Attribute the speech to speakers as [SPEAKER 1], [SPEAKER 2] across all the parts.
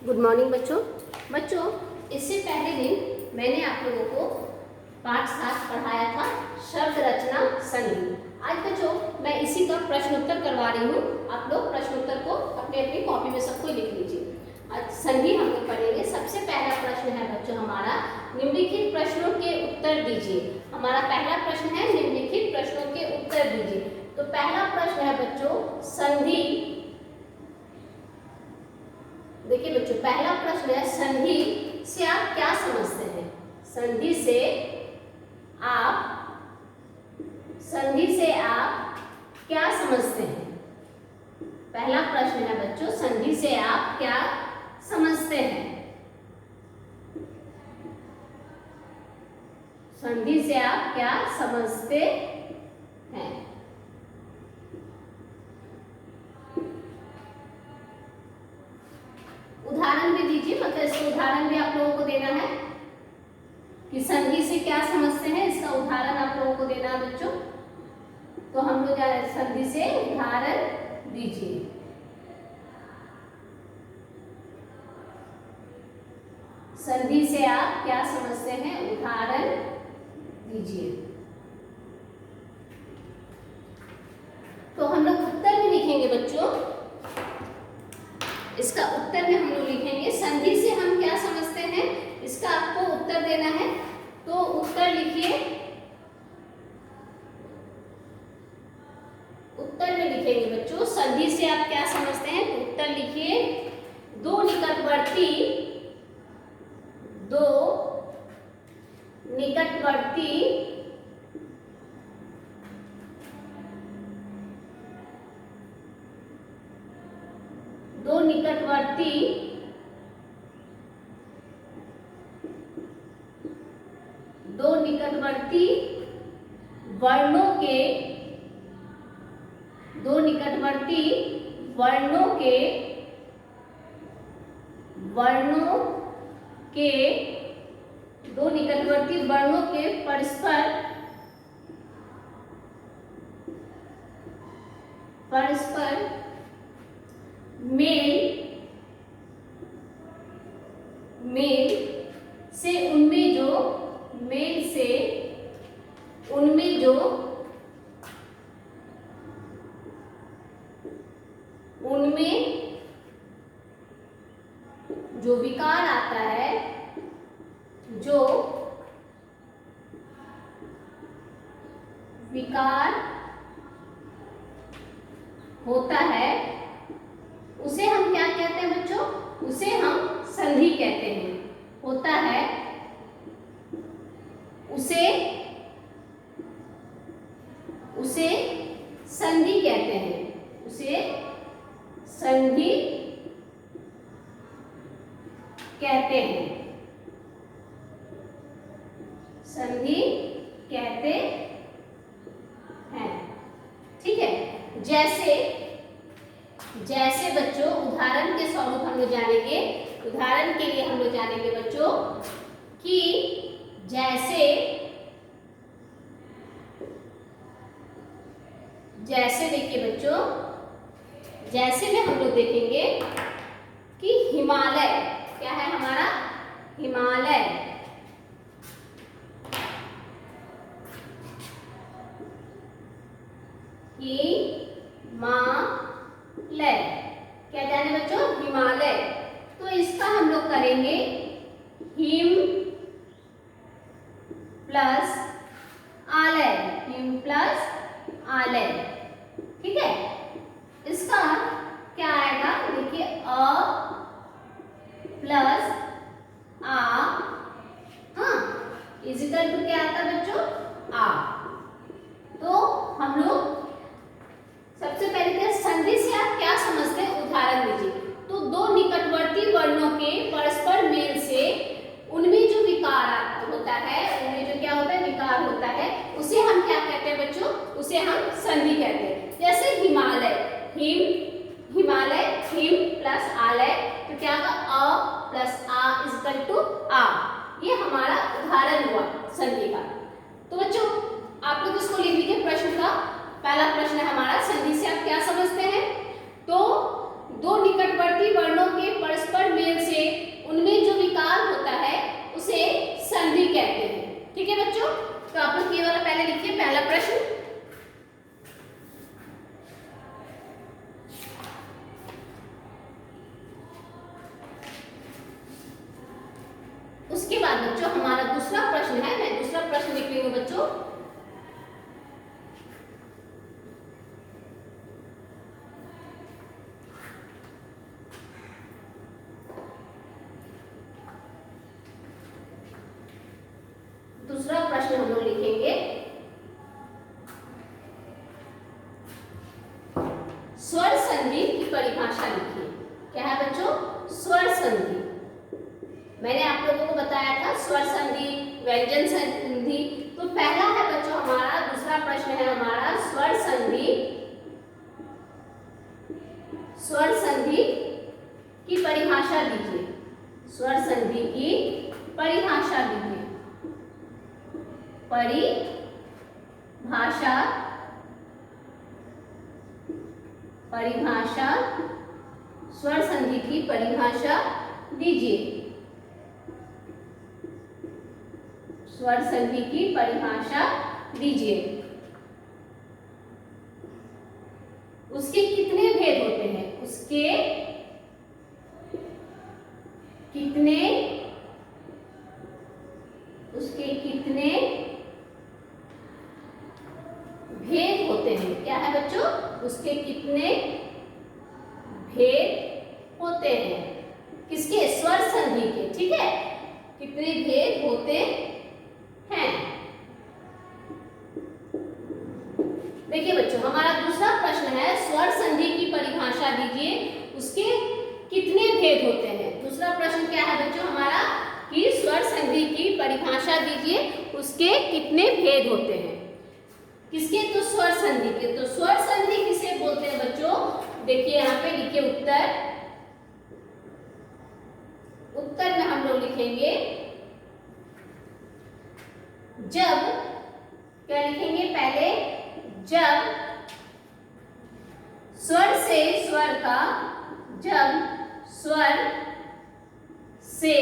[SPEAKER 1] Good morning बच्चों इससे पहले दिन मैंने आप लोगों को पाठ 7 पढ़ाया था शब्द रचना संधि। आज बच्चों मैं इसी का प्रश्न उत्तर करवा रही हूँ। आप लोग प्रश्न उत्तर को अपने अपनी कॉपी में सबको लिख लीजिए। आज संधि हम लोग पढ़ेंगे। सबसे पहला प्रश्न है बच्चों हमारा, निम्नलिखित प्रश्नों के उत्तर दीजिए। हमारा पहला प्रश्न है निम्नलिखित प्रश्नों के उत्तर दीजिए। तो पहला प्रश्न है बच्चों संधि। देखिए बच्चों, पहला प्रश्न है संधि से आप क्या समझते हैं? संधि से आप क्या समझते हैं? पहला प्रश्न है बच्चों, संधि से आप क्या समझते हैं? संधि से आप क्या समझते हैं? उदाहरण भी दीजिए, मतलब इसका उदाहरण भी आप लोगों को देना है कि संधि से क्या समझते हैं। इसका उदाहरण आप लोगों को देना है बच्चों। तो हम लोग संधि से उदाहरण दीजिए। संधि से आप क्या समझते हैं? उदाहरण दीजिए। तो हम लोग उत्तर में लिखेंगे बच्चों। इसका उत्तर में हम लोग लिखेंगे संधि से हम क्या समझते हैं, इसका आपको उत्तर देना है। तो उत्तर लिखिए। उत्तर में लिखेंगे बच्चों संधि से आप क्या समझते हैं। तो उत्तर लिखिए, दो निकटवर्ती दो निकटवर्ती वर्णों के परस्पर मेल से उनमें जो विकार आता है, जो विकार होता है, उसे हम क्या कहते हैं बच्चों? उसे हम संधि कहते हैं। होता है उसे संधि कहते हैं। उसे संधि कहते हैं। संधि कहते हैं। ठीक है। जैसे बच्चों उदाहरण के स्वरूप हम लोग जानेंगे। उदाहरण के लिए हम लोग जानेंगे बच्चों कि जैसे देखिए बच्चों, जैसे में हम लोग देखेंगे कि हिमालय क्या है हमारा? हिमालय। क्या जाने बच्चों? हिमालय। तो इसका हम लोग करेंगे हिम प्लस आलय। हिम प्लस आलय। ठीक है। इसका क्या आएगा? देखिए अ प्लस आ, हाँ, इजिकल टू क्या आता है बच्चों? आ। तो हम लोग सबसे पहले क्या, संधि से आप क्या समझते हैं? उदाहरण दीजिए। तो दो निकटवर्ती वर्णों के परस्पर मेल से उनमें जो विकार होता है, उनमें जो क्या होता है? विकार होता है, उसे हम क्या कहते हैं बच्चों? उसे हम संधि कहते हैं। जैसे हिमालय, हिमालय, हिम प्लस आलय, तो क्या होगा? अ प्लस आ इक्वल टू आ। ये हमारा उदाहरण हुआ संधि का। तो बच्चों आप लोग इसको लिख लीजिए प्रश्न का। पहला प्रश्न है हमारा, संधि से आप क्या समझते हैं? तो दो निकटवर्ती वर्णों के परस्पर मेल से बच्चों हमारा दूसरा प्रश्न है, मैं दूसरा प्रश्न लिख रही हूँ बच्चों। दूसरा प्रश्न हम लोग लिखेंगे, स्वर संधि की परिभाषा लिखिए। क्या है बच्चों? स्वर संधि। मैंने आप लोगों को बताया था स्वर संधि, व्यंजन संधि। तो पहला है बच्चों हमारा, दूसरा प्रश्न है हमारा स्वर संधि। स्वर संधि की परिभाषा दीजिए। स्वर संधि की परिभाषा दीजिए। परिभाषा, परिभाषा, स्वर संधि की परिभाषा दीजिए। स्वर संधि की परिभाषा दीजिए। उसके कितने भेद होते हैं? उसके कितने, उसके कितने भेद होते हैं? क्या है बच्चों? उसके कितने भेद होते हैं? किसके? स्वर संधि के। ठीक है, कितने भेद होते हैं? देखिए बच्चों हमारा दूसरा प्रश्न है स्वर संधि की परिभाषा दीजिए, उसके कितने भेद होते हैं। दूसरा प्रश्न क्या है बच्चों हमारा कि स्वर संधि की परिभाषा दीजिए, उसके कितने भेद होते हैं। किसके? तो स्वर संधि के। तो स्वर संधि किसे बोलते हैं बच्चों? देखिए यहाँ पे लिखिए उत्तर। उत्तर में हम लोग लिखेंगे जब, क्या लिखेंगे पहले? जब स्वर से स्वर का, जब स्वर से,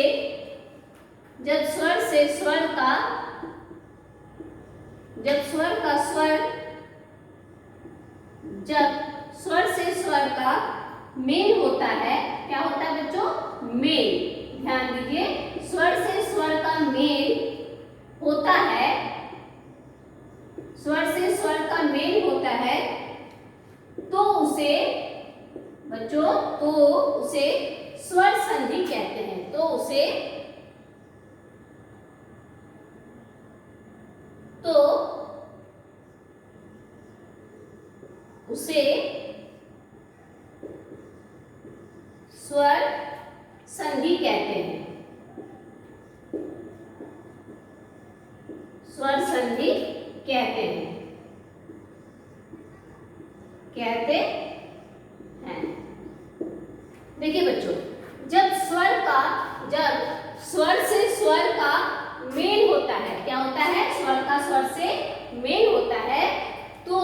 [SPEAKER 1] जब स्वर से स्वर का, जब स्वर का स्वर, जब स्वर से स्वर का मेल होता है। क्या होता है बच्चों? मेल। ध्यान दीजिए, स्वर से स्वर का मेल होता है, स्वर से स्वर का मेल होता है, तो उसे बच्चों, तो उसे स्वर संधि कहते हैं। तो उसे, तो उसे स्वर संधि कहते हैं। स्वर संधि कहते हैं, कहते हैं। देखिए बच्चों, जब स्वर का, जब स्वर से स्वर का मेल होता है, क्या होता है? स्वर का स्वर से मेल होता है, तो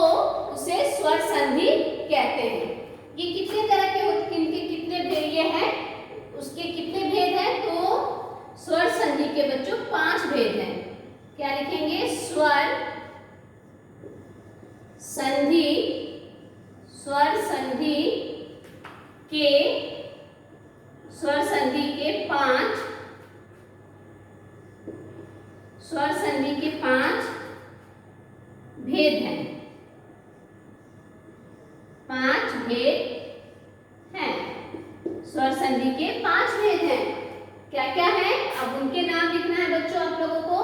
[SPEAKER 1] उसे स्वर संधि कहते हैं। ये कितने तरह के होते, इनके कितने भेद ये हैं? उसके कितने भेद हैं? तो स्वर संधि के बच्चों 5 भेद हैं। क्या लिखेंगे? स्वर संधि, स्वर संधि के, स्वर संधि के 5, स्वर संधि के 5 भेद हैं। 5 भेद हैं। स्वर संधि के 5 भेद हैं। क्या क्या है? अब उनके नाम लिखना है बच्चों आप लोगों को।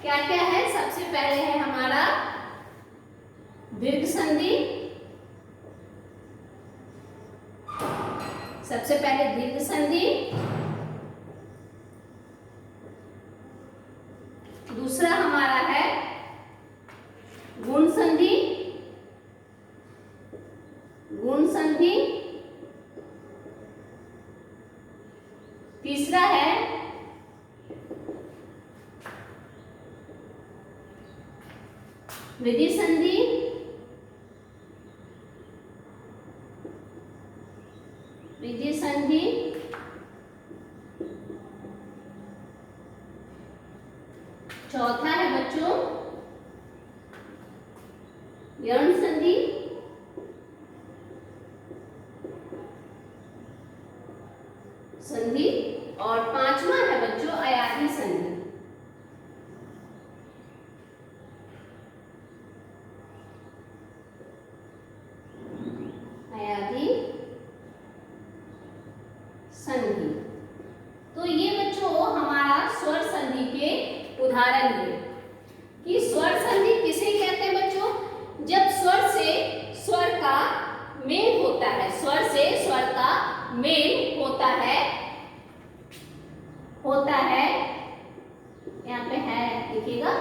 [SPEAKER 1] क्या क्या है? सबसे पहले है हमारा दीर्घ संधि। सबसे पहले दीर्घ संधि, दूसरा हमारा है गुण संधि, गुण संधि, तीसरा है विधि संधि, विधि संधि, चौथा है बच्चों यौन संधि, संधि, और 5वां है बच्चों अयाधी संधि। संधि। तो ये बच्चों हमारा स्वर संधि के उदाहरण है कि स्वर संधि किसे कहते हैं बच्चों, जब स्वर से स्वर का मेल होता है, स्वर से स्वर का मेल होता है यहाँ पे है देखिएगा,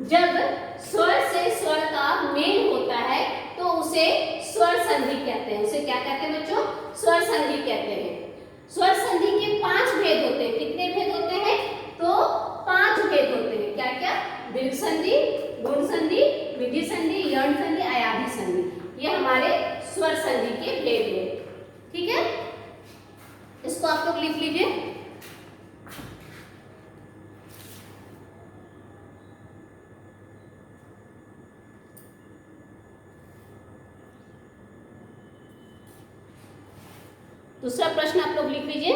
[SPEAKER 1] जब स्वर से स्वर का मेल होता है तो उसे स्वर संधि कहते हैं। उसे क्या कहते हैं बच्चों, स्वर संधि कहते हैं। स्वर संधि के 5 भेद होते हैं। कितने भेद होते हैं, तो 5 भेद होते हैं। क्या क्या, दीर्घ संधि, गुण संधि, विधि संधि, यण संधि, अयाधि संधि। ये हमारे स्वर संधि के भेद हैं। ठीक है, इसको आप लोग लिख लीजिए। दूसरा प्रश्न आप लोग लिख लीजिए।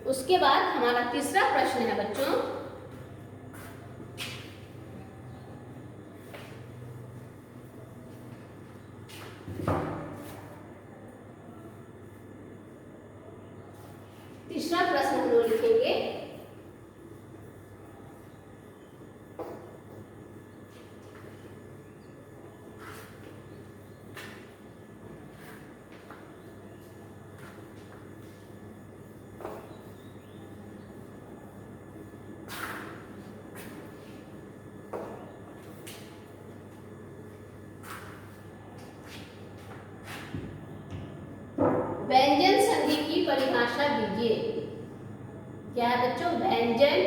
[SPEAKER 1] उसके बाद हमारा तीसरा प्रश्न है बच्चों, तीसरा प्रश्न हम लोग लिखेंगे व्यंजन संधि की परिभाषा दीजिए। क्या है बच्चों, व्यंजन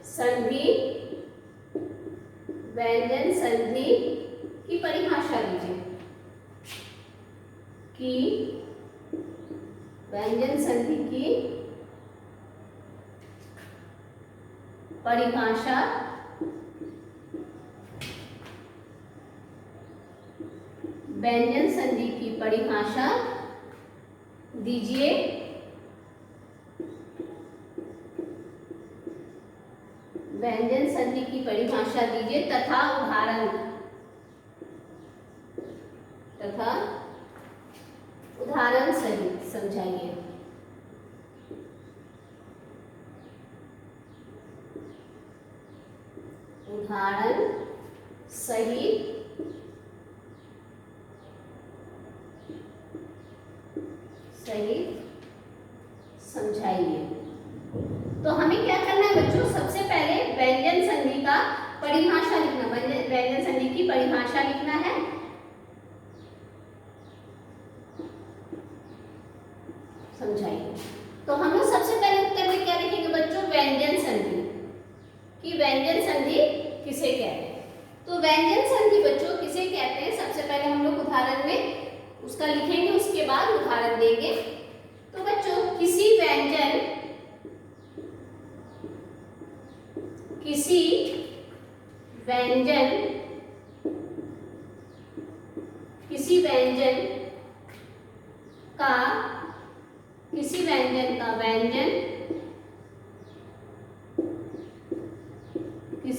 [SPEAKER 1] संधि, व्यंजन संधि की परिभाषा दीजिए कि व्यंजन संधि की परिभाषा व्यंजन संधि की परिभाषा दीजिए। व्यंजन संधि की परिभाषा दीजिए तथा उदाहरण सहित समझाइए। उदाहरण सहित समझाइए। तो हमें क्या करना है बच्चों, सबसे पहले व्यंजन संधि का परिभाषा लिखना, व्यंजन संधि की परिभाषा लिखना है। समझाइए। तो हम लोग सबसे पहले उत्तर में क्या लिखेंगे बच्चों, व्यंजन संधि कि व्यंजन संधि किसे कहते हैं। तो व्यंजन संधि बच्चों किसे कहते हैं, सबसे पहले हम लोग उदाहरण में उसका लिखेंगे, उसके बाद उदाहरण देंगे। तो बच्चों किसी व्यंजन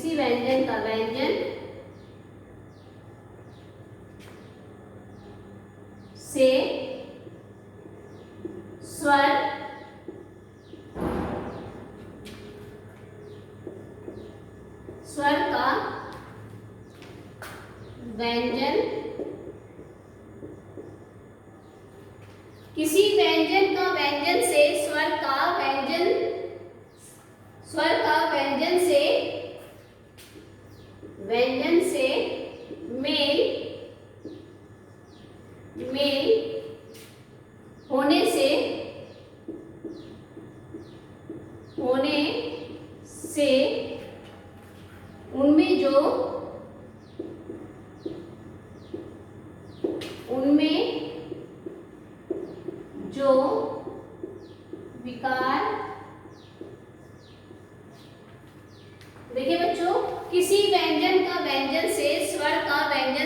[SPEAKER 1] व्यंजन का व्यंजन से स्वर का व्यंजन, किसी व्यंजन का व्यंजन से स्वर का व्यंजन से मेल होने से उनमें जो विकार, देखिए बच्चों किसी व्यंजन का व्यंजन से स्वर का व्यंजन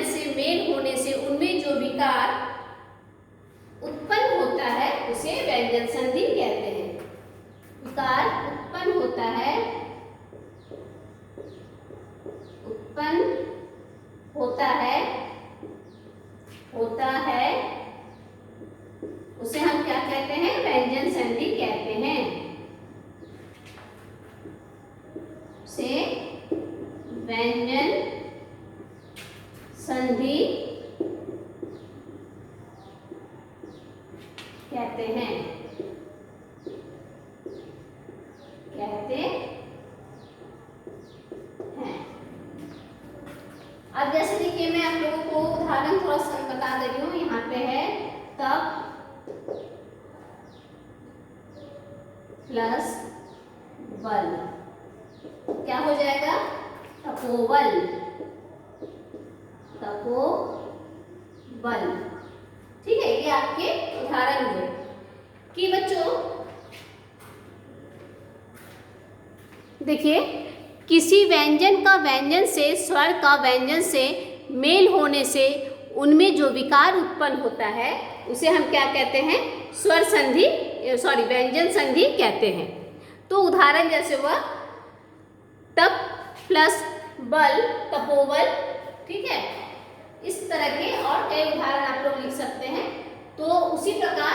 [SPEAKER 1] होता है उसे हम क्या कहते हैं? व्यंजन संधि कहते हैं। उसे व्यंजन संधि कहते हैं। अब जैसे देखिए मैं आप लोगों को उदाहरण थोड़ा सा बता दे रही हूँ। यहाँ पे है तप प्लस बल, क्या हो जाएगा? तपोबल। तपोबल, ठीक है। ये आपके उदाहरण हुए कि बच्चों देखिए, किसी व्यंजन का व्यंजन से, स्वर का व्यंजन से मेल होने से उनमें जो विकार उत्पन्न होता है उसे हम क्या कहते हैं? स्वर संधि, व्यंजन संधि कहते हैं। तो उदाहरण जैसे हुआ तप प्लस बल, तपोबल, ठीक है। इस तरह के और कई उदाहरण आप लोग लिख सकते हैं। तो उसी प्रकार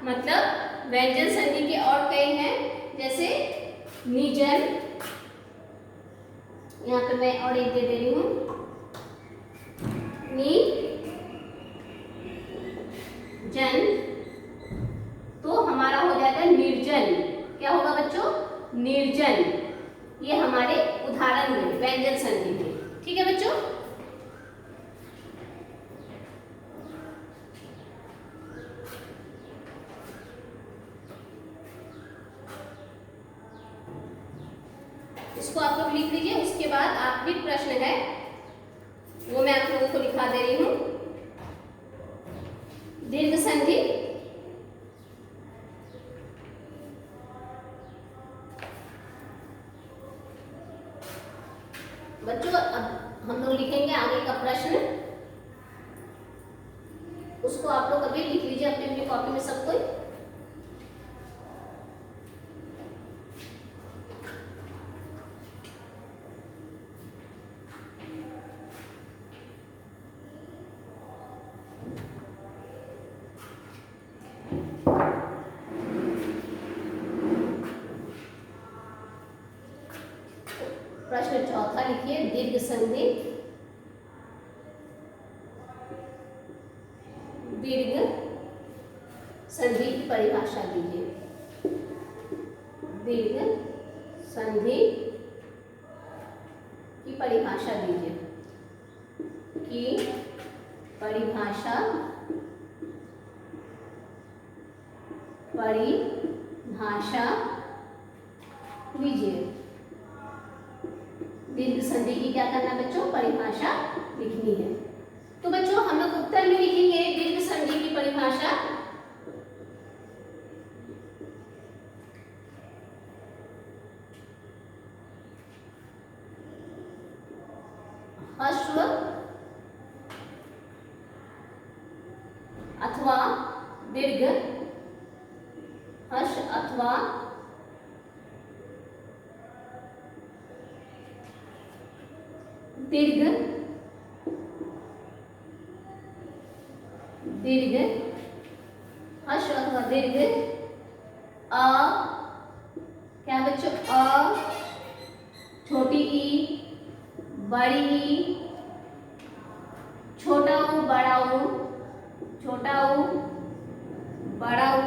[SPEAKER 1] मतलब व्यंजन संधि के और कई हैं, जैसे निजन, यहाँ पे मैं और एक दे रही हूँ, नी जन, तो हमारा हो जाएगा निर्जन। क्या होगा बच्चों? निर्जन। ये हमारे उदाहरण में व्यंजन संधि में, ठीक है बच्चों। इसको आप लोग लिख लीजिए। उसके बाद आखिरी प्रश्न है वो मैं आप लोगों को लिखा दे रही हूँ। दीर्घ संधि, बच्चों अब हम लोग लिखेंगे आगे का प्रश्न, उसको आप लोग अभी लिख लीजिए अपनी अपनी कॉपी में सब कोई। प्रश्न चौथा लिखिए, दीर्घ संधि, दीर्घ संधि की परिभाषा दीजिए। दीर्घ संधि की परिभाषा दीजिए। की परिभाषा लीजिए। दीर्घ संधि की क्या करना बच्चों? परिभाषा लिखनी है। तो बच्चों हम लोग उत्तर में लिखेंगे दीर्घ संधि की परिभाषा। ह्रस्व अथवा दीर्घ, ह्रस्व अथवा दीर्घ, दीर्घ, ह्रस्व अथवा दीर्घ, अ, क्या बच्चों? अ, छोटी ई, बड़ी ई, छोटा ऊ, बड़ा ऊ, छोटा ऊ, बड़ा ऊ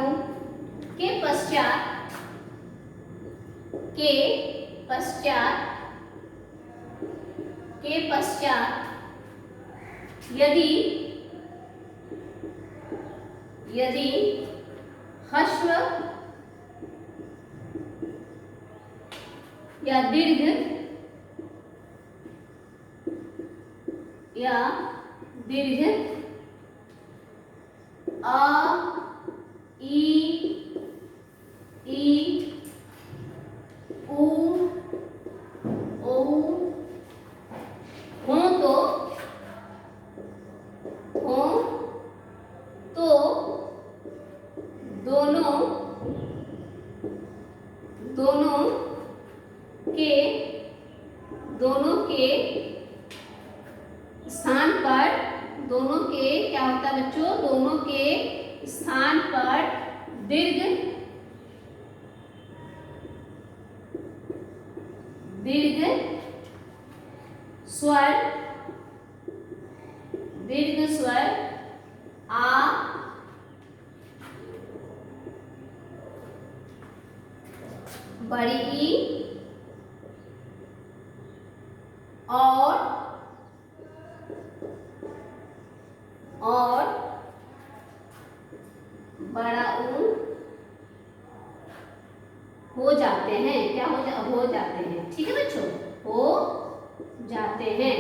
[SPEAKER 1] के पश्चात, के पश्चात, के पश्चात यदि ह्रस्व या दीर्घ अ, ई, ऊ, ओ हो तो दोनों के स्थान दोनों के क्या होता है बच्चों, दोनों के स्थान पर दीर्घ स्वर आ बड़ी ई और बड़ा ऊ हो जाते हैं। क्या हो जाते हैं, ठीक है बच्चों, हो जाते हैं,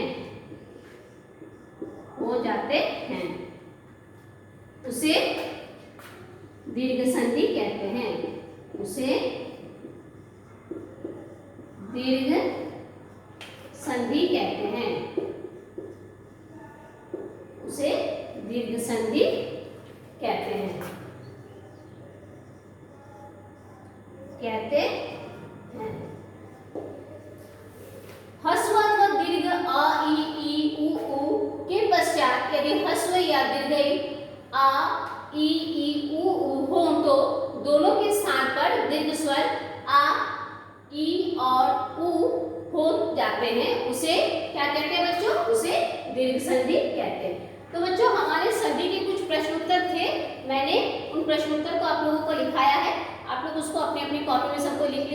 [SPEAKER 1] उसे दीर्घ संधि कहते हैं, उसे दीर्घ संधि कहते हैं, उसे दीर्घ संधि कहते हैं। ह्रस्व अथवा दीर्घ अ ई ई उ के पश्चात यदि ह्रस्व या दीर्घ आ ई उ हो तो दोनों के स्थान पर दीर्घ स्वर आ ई और उ हो जाते हैं, उसे क्या कहते हैं बच्चों, उसे दीर्घ संधि कहते हैं। तो बच्चों हमारे संधि के कुछ प्रश्न उत्तर थे, मैंने उन प्रश्न उत्तर को आप लोगों को लिखाया है, आप लोग उसको अपनी अपनी कॉपी में सबको लिख